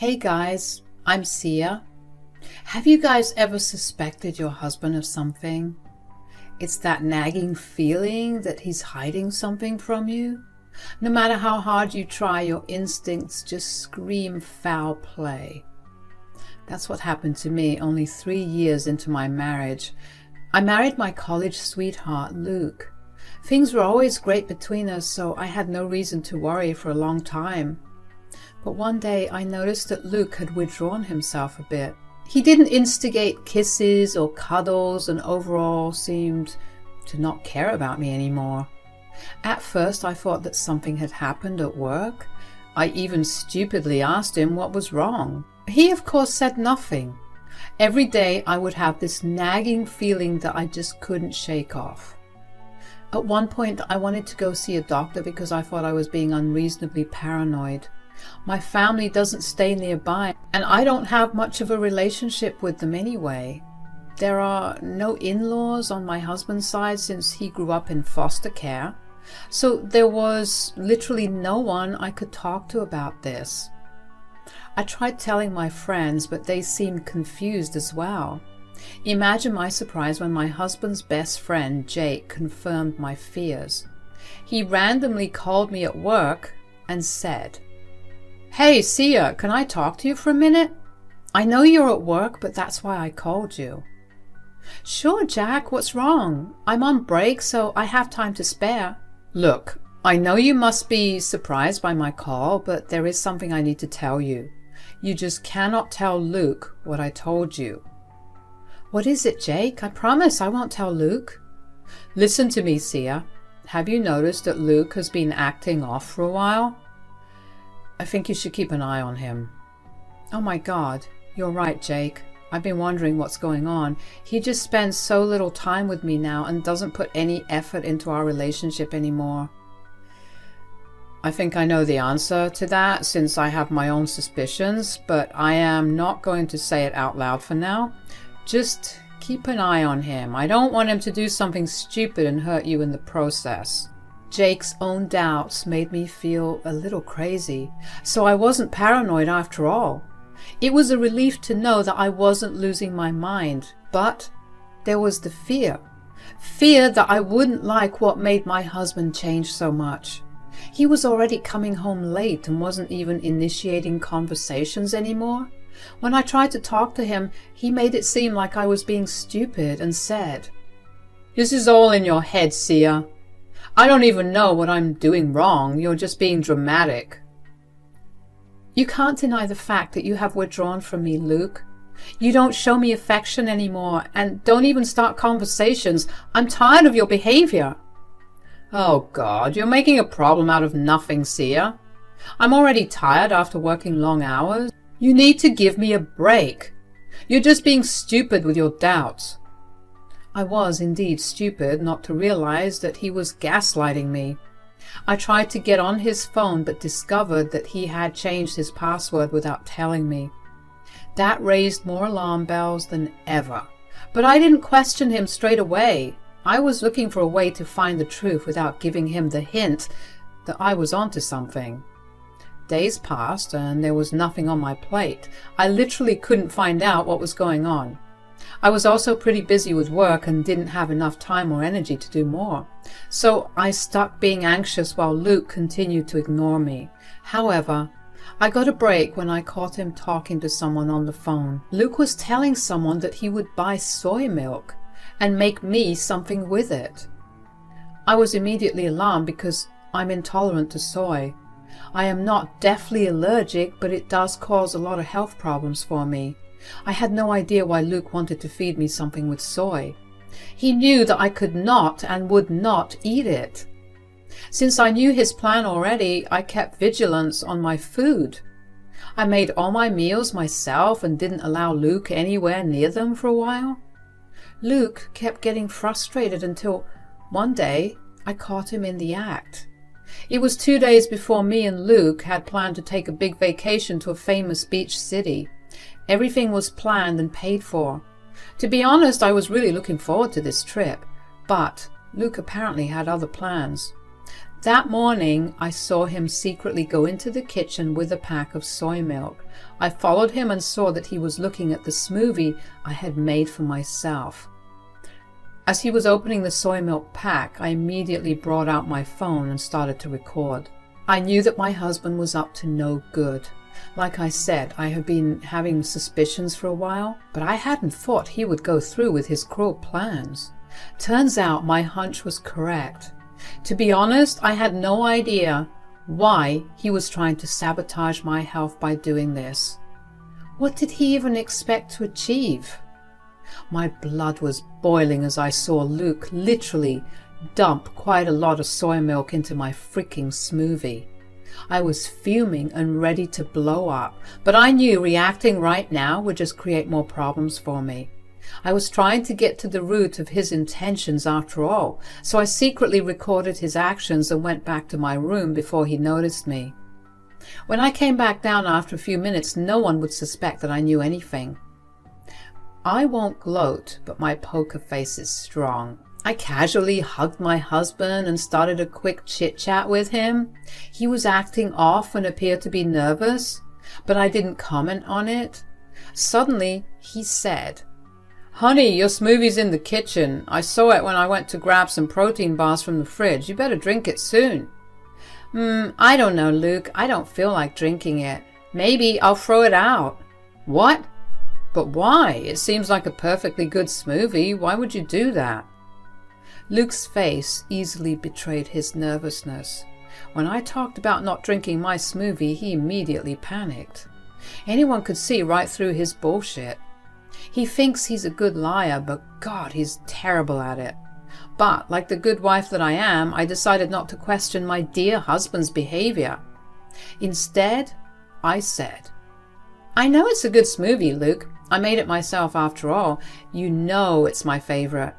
Hey guys, I'm Sia. Have you guys ever suspected your husband of something? It's that nagging feeling that he's hiding something from you. No matter how hard you try, your instincts just scream foul play. That's what happened to me only 3 years into my marriage. I married my college sweetheart, Luke. Things were always great between us, so I had no reason to worry for a long time. But one day I noticed that Luke had withdrawn himself a bit. He didn't instigate kisses or cuddles and overall seemed to not care about me anymore. At first I thought that something had happened at work. I even stupidly asked him what was wrong. He of course said nothing. Every day I would have this nagging feeling that I just couldn't shake off. At one point I wanted to go see a doctor because I thought I was being unreasonably paranoid. My family doesn't stay nearby, and I don't have much of a relationship with them anyway. There are no in-laws on my husband's side since he grew up in foster care, so there was literally no one I could talk to about this. I tried telling my friends, but they seemed confused as well. Imagine my surprise when my husband's best friend, Jake, confirmed my fears. He randomly called me at work and said, "Hey, Sia, can I talk to you for a minute? I know you're at work, but that's why I called you." "Sure, Jack, what's wrong? I'm on break, so I have time to spare." "Look, I know you must be surprised by my call, but there is something I need to tell you. You just cannot tell Luke what I told you." "What is it, Jake? I promise I won't tell Luke." "Listen to me, Sia. Have you noticed that Luke has been acting off for a while? I think you should keep an eye on him." "Oh my God, you're right, Jake. I've been wondering what's going on. He just spends so little time with me now and doesn't put any effort into our relationship anymore." I think I know the answer to that since I have my own suspicions, but I am not going to say it out loud for now. Just keep an eye on him. I don't want him to do something stupid and hurt you in the process. Jake's own doubts made me feel a little crazy, so I wasn't paranoid after all. It was a relief to know that I wasn't losing my mind, but there was the fear that I wouldn't like what made my husband change so much. He was already coming home late and wasn't even initiating conversations anymore. When I tried to talk to him, he made it seem like I was being stupid and said, "This is all in your head, Sia. I don't even know what I'm doing wrong. You're just being dramatic." You can't deny the fact that you have withdrawn from me, Luke. You don't show me affection anymore and don't even start conversations. I'm tired of your behavior. Oh God, you're making a problem out of nothing, Sia. I'm already tired after working long hours. You need to give me a break. You're just being stupid with your doubts. I was indeed stupid not to realize that he was gaslighting me. I tried to get on his phone but discovered that he had changed his password without telling me. That raised more alarm bells than ever. But I didn't question him straight away. I was looking for a way to find the truth without giving him the hint that I was onto something. Days passed and there was nothing on my plate. I literally couldn't find out what was going on. I was also pretty busy with work and didn't have enough time or energy to do more. So I stuck being anxious while Luke continued to ignore me. However, I got a break when I caught him talking to someone on the phone. Luke was telling someone that he would buy soy milk and make me something with it. I was immediately alarmed because I'm intolerant to soy. I am not deathly allergic, but it does cause a lot of health problems for me. I had no idea why Luke wanted to feed me something with soy. He knew that I could not and would not eat it. Since I knew his plan already, I kept vigilance on my food. I made all my meals myself and didn't allow Luke anywhere near them for a while. Luke kept getting frustrated until one day I caught him in the act. It was 2 days before me and Luke had planned to take a big vacation to a famous beach city. Everything was planned and paid for. To be honest, I was really looking forward to this trip, but Luke apparently had other plans. That morning, I saw him secretly go into the kitchen with a pack of soy milk. I followed him and saw that he was looking at the smoothie I had made for myself. As he was opening the soy milk pack, I immediately brought out my phone and started to record. I knew that my husband was up to no good. Like I said, I had been having suspicions for a while, but I hadn't thought he would go through with his cruel plans. Turns out my hunch was correct. To be honest, I had no idea why he was trying to sabotage my health by doing this. What did he even expect to achieve? My blood was boiling as I saw Luke literally dump quite a lot of soy milk into my freaking smoothie. I was fuming and ready to blow up, but I knew reacting right now would just create more problems for me. I was trying to get to the root of his intentions after all, so I secretly recorded his actions and went back to my room before he noticed me. When I came back down after a few minutes, no one would suspect that I knew anything. I won't gloat, but my poker face is strong. I casually hugged my husband and started a quick chit-chat with him. He was acting off and appeared to be nervous, but I didn't comment on it. Suddenly, he said, "Honey, your smoothie's in the kitchen. I saw it when I went to grab some protein bars from the fridge. You better drink it soon." I don't know, Luke. I don't feel like drinking it. Maybe I'll throw it out." "What? But why? It seems like a perfectly good smoothie. Why would you do that?" Luke's face easily betrayed his nervousness. When I talked about not drinking my smoothie, he immediately panicked. Anyone could see right through his bullshit. He thinks he's a good liar, but God, he's terrible at it. But, like the good wife that I am, I decided not to question my dear husband's behavior. Instead, I said, "I know it's a good smoothie, Luke. I made it myself after all. You know it's my favorite."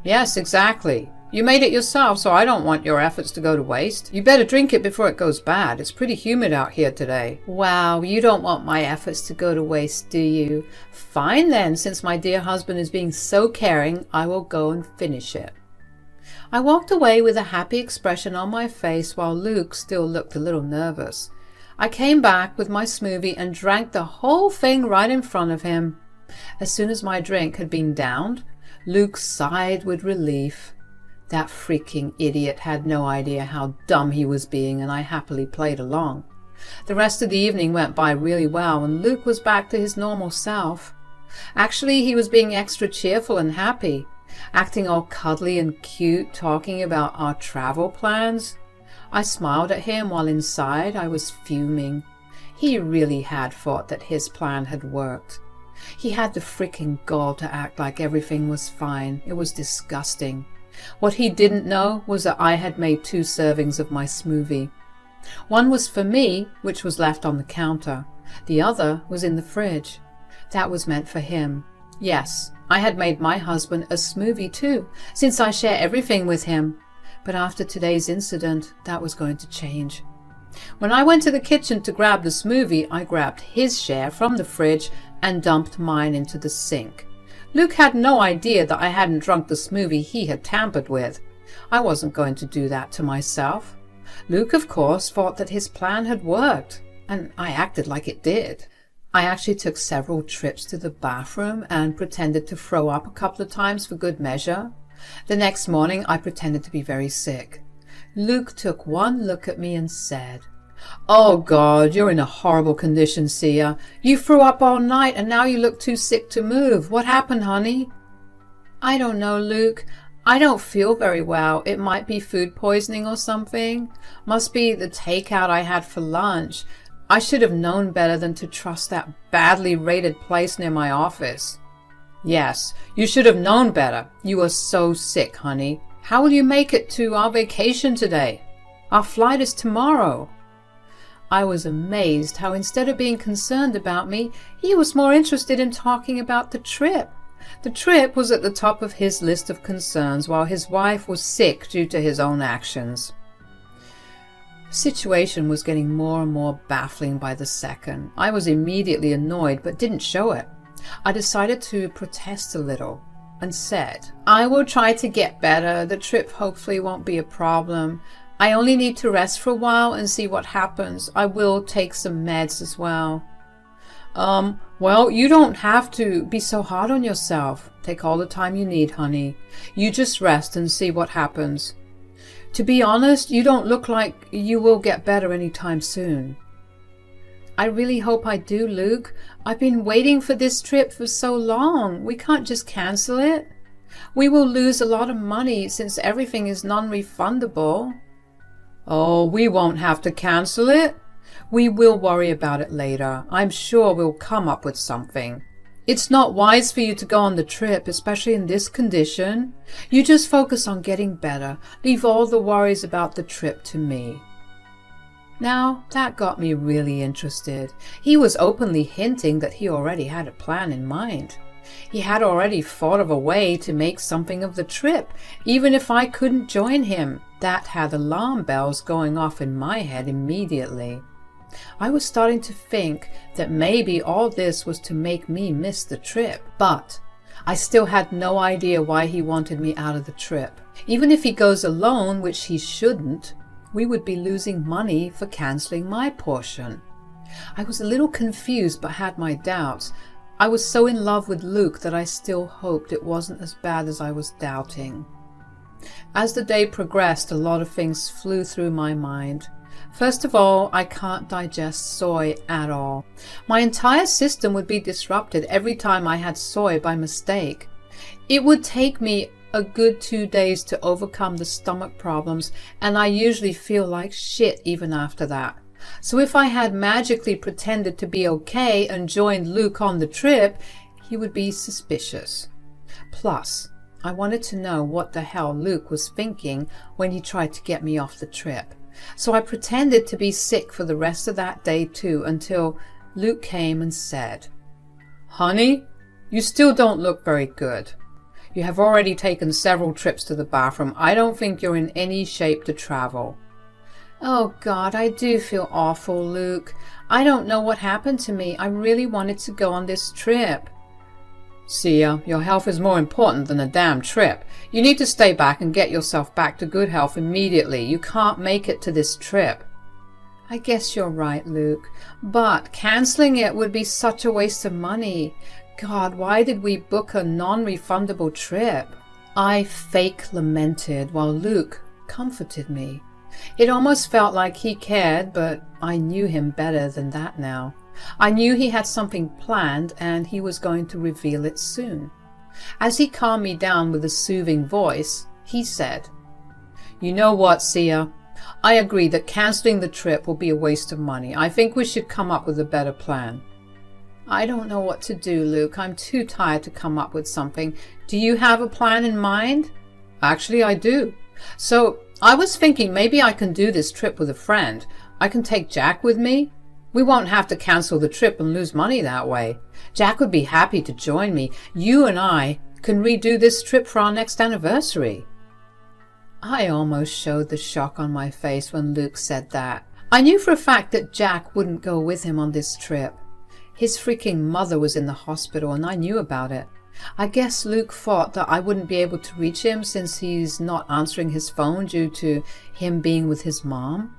"Yes, exactly. You made it yourself, so I don't want your efforts to go to waste. You better drink it before it goes bad. It's pretty humid out here today." "Wow, you don't want my efforts to go to waste, do you? Fine then, since my dear husband is being so caring, I will go and finish it." I walked away with a happy expression on my face while Luke still looked a little nervous. I came back with my smoothie and drank the whole thing right in front of him. As soon as my drink had been downed, Luke sighed with relief. That freaking idiot had no idea how dumb he was being, and I happily played along. The rest of the evening went by really well, and Luke was back to his normal self. Actually, he was being extra cheerful and happy, acting all cuddly and cute, talking about our travel plans. I smiled at him while inside I was fuming. He really had thought that his plan had worked. He had the freaking gall to act like everything was fine. It was disgusting. What he didn't know was that I had made 2 servings of my smoothie. One was for me, which was left on the counter. The other was in the fridge. That was meant for him. Yes, I had made my husband a smoothie too, since I share everything with him. But after today's incident, that was going to change. When I went to the kitchen to grab the smoothie, I grabbed his share from the fridge and dumped mine into the sink. Luke had no idea that I hadn't drunk the smoothie he had tampered with. I wasn't going to do that to myself. Luke, of course, thought that his plan had worked, and I acted like it did. I actually took several trips to the bathroom and pretended to throw up a couple of times for good measure. The next morning, I pretended to be very sick. Luke took one look at me and said, "Oh God, you're in a horrible condition, Sia. You threw up all night and now you look too sick to move. What happened, honey?" "I don't know, Luke. I don't feel very well. It might be food poisoning or something. Must be the takeout I had for lunch. I should have known better than to trust that badly rated place near my office." "Yes, you should have known better. You are so sick, honey. How will you make it to our vacation today? Our flight is tomorrow." I was amazed how instead of being concerned about me, he was more interested in talking about the trip. The trip was at the top of his list of concerns while his wife was sick due to his own actions. The situation was getting more and more baffling by the second. I was immediately annoyed but didn't show it. I decided to protest a little and said, "I will try to get better. The trip hopefully won't be a problem. I only need to rest for a while and see what happens. I will take some meds as well. Well, you don't have to be so hard on yourself. Take all the time you need, honey. You just rest and see what happens. To be honest, you don't look like you will get better anytime soon. I really hope I do, Luke. I've been waiting for this trip for so long. We can't just cancel it. We will lose a lot of money since everything is non-refundable. Oh, we won't have to cancel it. We will worry about it later. I'm sure we'll come up with something. It's not wise for you to go on the trip, especially in this condition. You just focus on getting better. Leave all the worries about the trip to me. Now, that got me really interested. He was openly hinting that he already had a plan in mind. He had already thought of a way to make something of the trip, even if I couldn't join him. That had alarm bells going off in my head immediately. I was starting to think that maybe all this was to make me miss the trip, but I still had no idea why he wanted me out of the trip. Even if he goes alone, which he shouldn't, we would be losing money for cancelling my portion. I was a little confused but had my doubts. I was so in love with Luke that I still hoped it wasn't as bad as I was doubting. As the day progressed, a lot of things flew through my mind. First of all, I can't digest soy at all. My entire system would be disrupted every time I had soy by mistake. It would take me a good 2 days to overcome the stomach problems, and I usually feel like shit even after that. So if I had magically pretended to be okay and joined Luke on the trip, he would be suspicious. Plus, I wanted to know what the hell Luke was thinking when he tried to get me off the trip. So I pretended to be sick for the rest of that day too, until Luke came and said, "Honey, you still don't look very good. You have already taken several trips to the bathroom. I don't think you're in any shape to travel." Oh God, I do feel awful, Luke. I don't know what happened to me. I really wanted to go on this trip. Sia, your health is more important than a damn trip. You need to stay back and get yourself back to good health immediately. You can't make it to this trip. I guess you're right, Luke. But cancelling it would be such a waste of money. God, why did we book a non-refundable trip? I fake lamented while Luke comforted me. It almost felt like he cared, but I knew him better than that now. I knew he had something planned and he was going to reveal it soon. As he calmed me down with a soothing voice, he said, "You know what, Sia? I agree that cancelling the trip will be a waste of money. I think we should come up with a better plan." I don't know what to do, Luke. I'm too tired to come up with something. Do you have a plan in mind? Actually, I do. So I was thinking maybe I can do this trip with a friend. I can take Jack with me. We won't have to cancel the trip and lose money that way. Jack would be happy to join me. You and I can redo this trip for our next anniversary. I almost showed the shock on my face when Luke said that. I knew for a fact that Jack wouldn't go with him on this trip. His freaking mother was in the hospital and I knew about it. I guess Luke thought that I wouldn't be able to reach him since he's not answering his phone due to him being with his mom.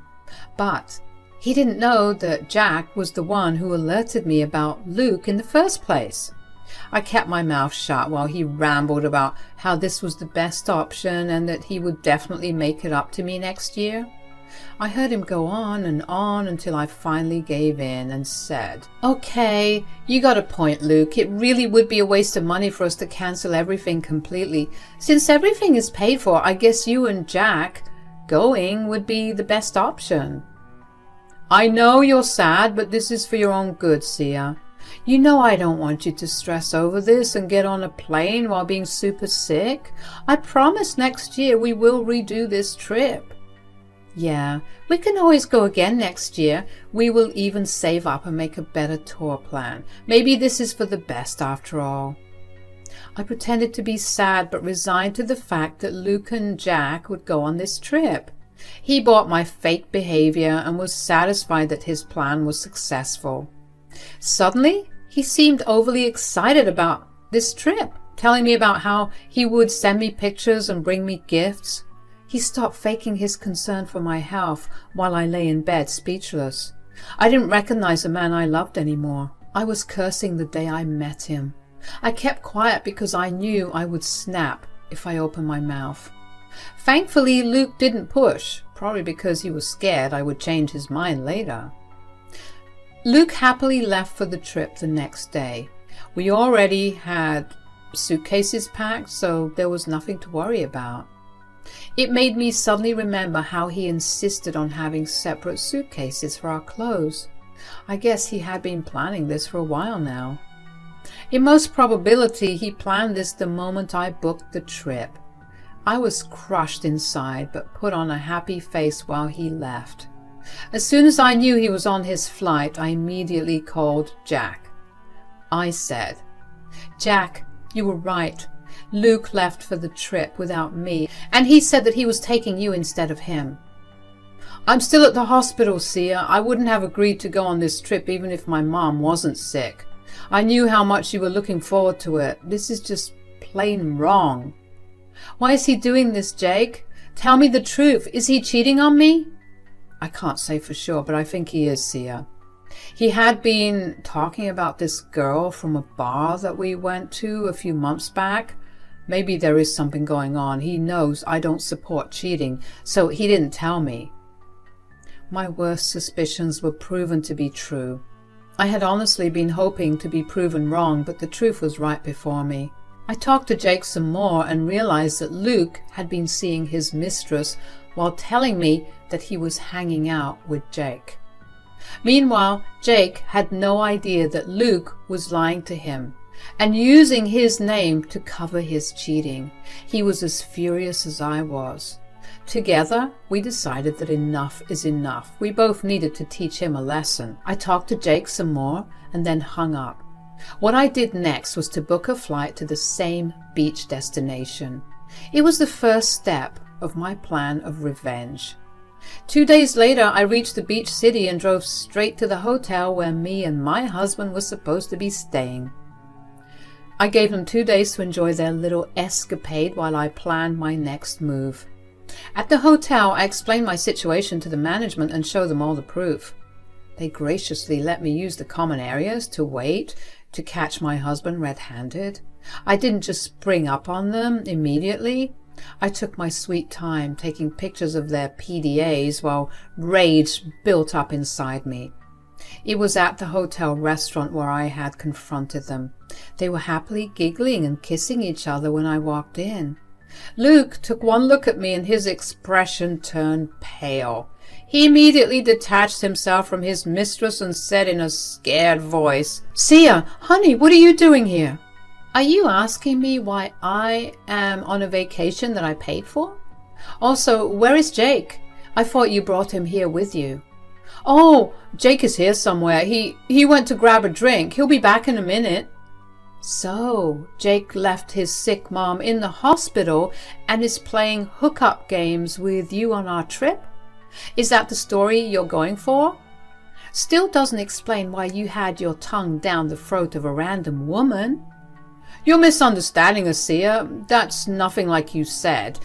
But he didn't know that Jack was the one who alerted me about Luke in the first place. I kept my mouth shut while he rambled about how this was the best option and that he would definitely make it up to me next year. I heard him go on and on until I finally gave in and said, "Okay, you got a point, Luke. It really would be a waste of money for us to cancel everything completely. Since everything is paid for, I guess you and Jack going would be the best option." I know you're sad, but this is for your own good, Sia. You know I don't want you to stress over this and get on a plane while being super sick. I promise next year we will redo this trip. Yeah, we can always go again next year. We will even save up and make a better tour plan. Maybe this is for the best after all. I pretended to be sad but resigned to the fact that Luke and Jack would go on this trip. He bought my fake behavior and was satisfied that his plan was successful. Suddenly, he seemed overly excited about this trip, telling me about how he would send me pictures and bring me gifts. He stopped faking his concern for my health while I lay in bed speechless. I didn't recognize the man I loved anymore. I was cursing the day I met him. I kept quiet because I knew I would snap if I opened my mouth. Thankfully, Luke didn't push, probably because he was scared I would change his mind later. Luke happily left for the trip the next day. We already had suitcases packed, so there was nothing to worry about. It made me suddenly remember how he insisted on having separate suitcases for our clothes. I guess he had been planning this for a while now. In most probability, he planned this the moment I booked the trip. I was crushed inside, but put on a happy face while he left. As soon as I knew he was on his flight, I immediately called Jack. I said, "Jack, you were right. Luke left for the trip without me, and he said that he was taking you instead of him." "I'm still at the hospital, Sia. I wouldn't have agreed to go on this trip even if my mom wasn't sick. I knew how much you were looking forward to it. This is just plain wrong." "Why is he doing this, Jake? Tell me the truth. Is he cheating on me?" "I can't say for sure, but I think he is, Sia. He had been talking about this girl from a bar that we went to a few months back. Maybe there is something going on. He knows I don't support cheating, so he didn't tell me." My worst suspicions were proven to be true. I had honestly been hoping to be proven wrong, but the truth was right before me. I talked to Jake some more and realized that Luke had been seeing his mistress while telling me that he was hanging out with Jake. Meanwhile, Jake had no idea that Luke was lying to him and using his name to cover his cheating. He was as furious as I was. Together, we decided that enough is enough. We both needed to teach him a lesson. I talked to Jake some more and then hung up. What I did next was to book a flight to the same beach destination. It was the first step of my plan of revenge. 2 days later, I reached the beach city and drove straight to the hotel where me and my husband were supposed to be staying. I gave them 2 days to enjoy their little escapade while I planned my next move. At the hotel, I explained my situation to the management and showed them all the proof. They graciously let me use the common areas to wait to catch my husband red-handed. I didn't just spring up on them immediately. I took my sweet time taking pictures of their PDAs while rage built up inside me. It was at the hotel restaurant where I had confronted them. They were happily giggling and kissing each other when I walked in. Luke took one look at me and his expression turned pale. He immediately detached himself from his mistress and said in a scared voice, "Sia, honey, what are you doing here? Are you asking me why I am on a vacation that I paid for? Also, where is Jake? I thought you brought him here with you." "Oh, Jake is here somewhere. He went to grab a drink. He'll be back in a minute." So, Jake left his sick mom in the hospital and is playing hookup games with you on our trip? Is that the story you're going for? Still doesn't explain why you had your tongue down the throat of a random woman. "You're misunderstanding us, Sia. That's nothing like you said.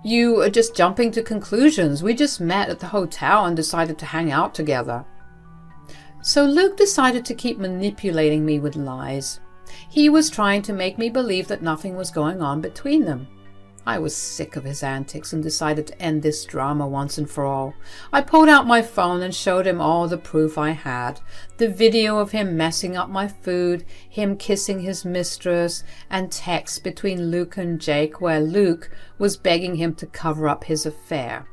You are just jumping to conclusions. We just met at the hotel and decided to hang out together." So Luke decided to keep manipulating me with lies. He was trying to make me believe that nothing was going on between them. I was sick of his antics and decided to end this drama once and for all. I pulled out my phone and showed him all the proof I had. The video of him messing up my food, him kissing his mistress, and texts between Luke and Jake where Luke was begging him to cover up his affair.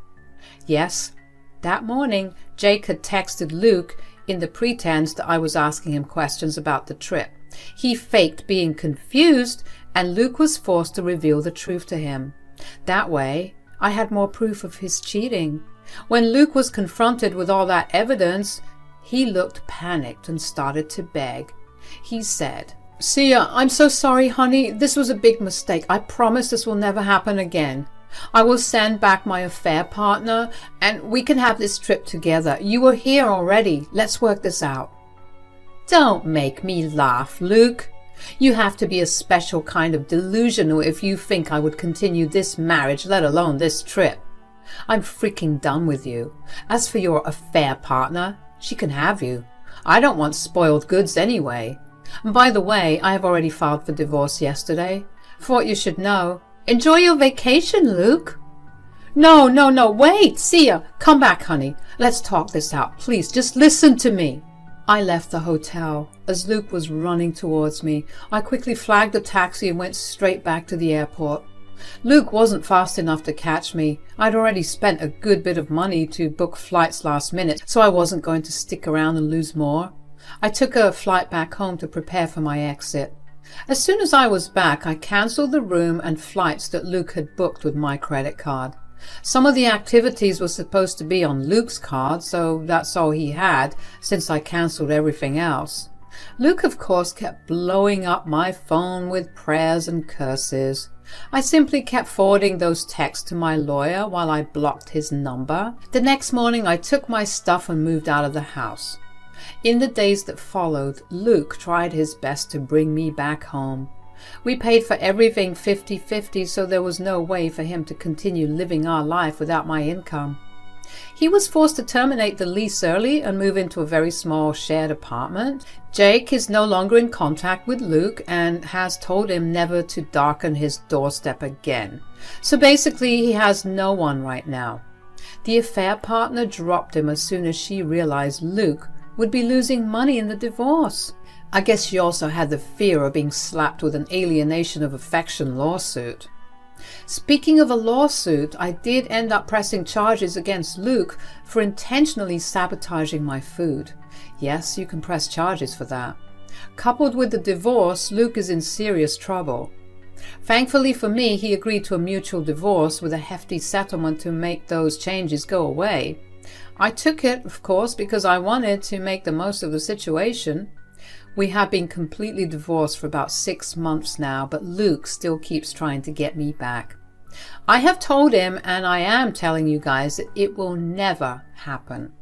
Yes, that morning Jake had texted Luke in the pretense that I was asking him questions about the trip. He faked being confused, and Luke was forced to reveal the truth to him. That way, I had more proof of his cheating. When Luke was confronted with all that evidence, he looked panicked and started to beg. He said, "Sia, I'm so sorry, honey. This was a big mistake. I promise this will never happen again. I will send back my affair partner, and we can have this trip together. You were here already. Let's work this out." Don't make me laugh, Luke. You have to be a special kind of delusional if you think I would continue this marriage, let alone this trip. I'm freaking done with you. As for your affair partner, she can have you. I don't want spoiled goods anyway. And by the way, I have already filed for divorce yesterday. For what you should know, enjoy your vacation, Luke. No, wait, Sia, come back, honey. Let's talk this out. Please, just listen to me. I left the hotel. As Luke was running towards me, I quickly flagged a taxi and went straight back to the airport. Luke wasn't fast enough to catch me. I'd already spent a good bit of money to book flights last minute, so I wasn't going to stick around and lose more. I took a flight back home to prepare for my exit. As soon as I was back, I cancelled the room and flights that Luke had booked with my credit card. Some of the activities were supposed to be on Luke's card, so that's all he had, since I cancelled everything else. Luke, of course, kept blowing up my phone with prayers and curses. I simply kept forwarding those texts to my lawyer while I blocked his number. The next morning, I took my stuff and moved out of the house. In the days that followed, Luke tried his best to bring me back home. We paid for everything 50-50, so there was no way for him to continue living our life without my income. He was forced to terminate the lease early and move into a very small shared apartment. Jake is no longer in contact with Luke and has told him never to darken his doorstep again. So basically, he has no one right now. The affair partner dropped him as soon as she realized Luke would be losing money in the divorce. I guess she also had the fear of being slapped with an alienation of affection lawsuit. Speaking of a lawsuit, I did end up pressing charges against Luke for intentionally sabotaging my food. Yes, you can press charges for that. Coupled with the divorce, Luke is in serious trouble. Thankfully for me, he agreed to a mutual divorce with a hefty settlement to make those changes go away. I took it, of course, because I wanted to make the most of the situation. We have been completely divorced for about 6 months now, but Luke still keeps trying to get me back. I have told him, and I am telling you guys, that it will never happen.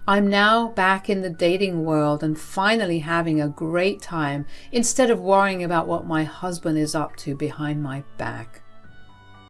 I'm now back in the dating world and finally having a great time instead of worrying about what my husband is up to behind my back.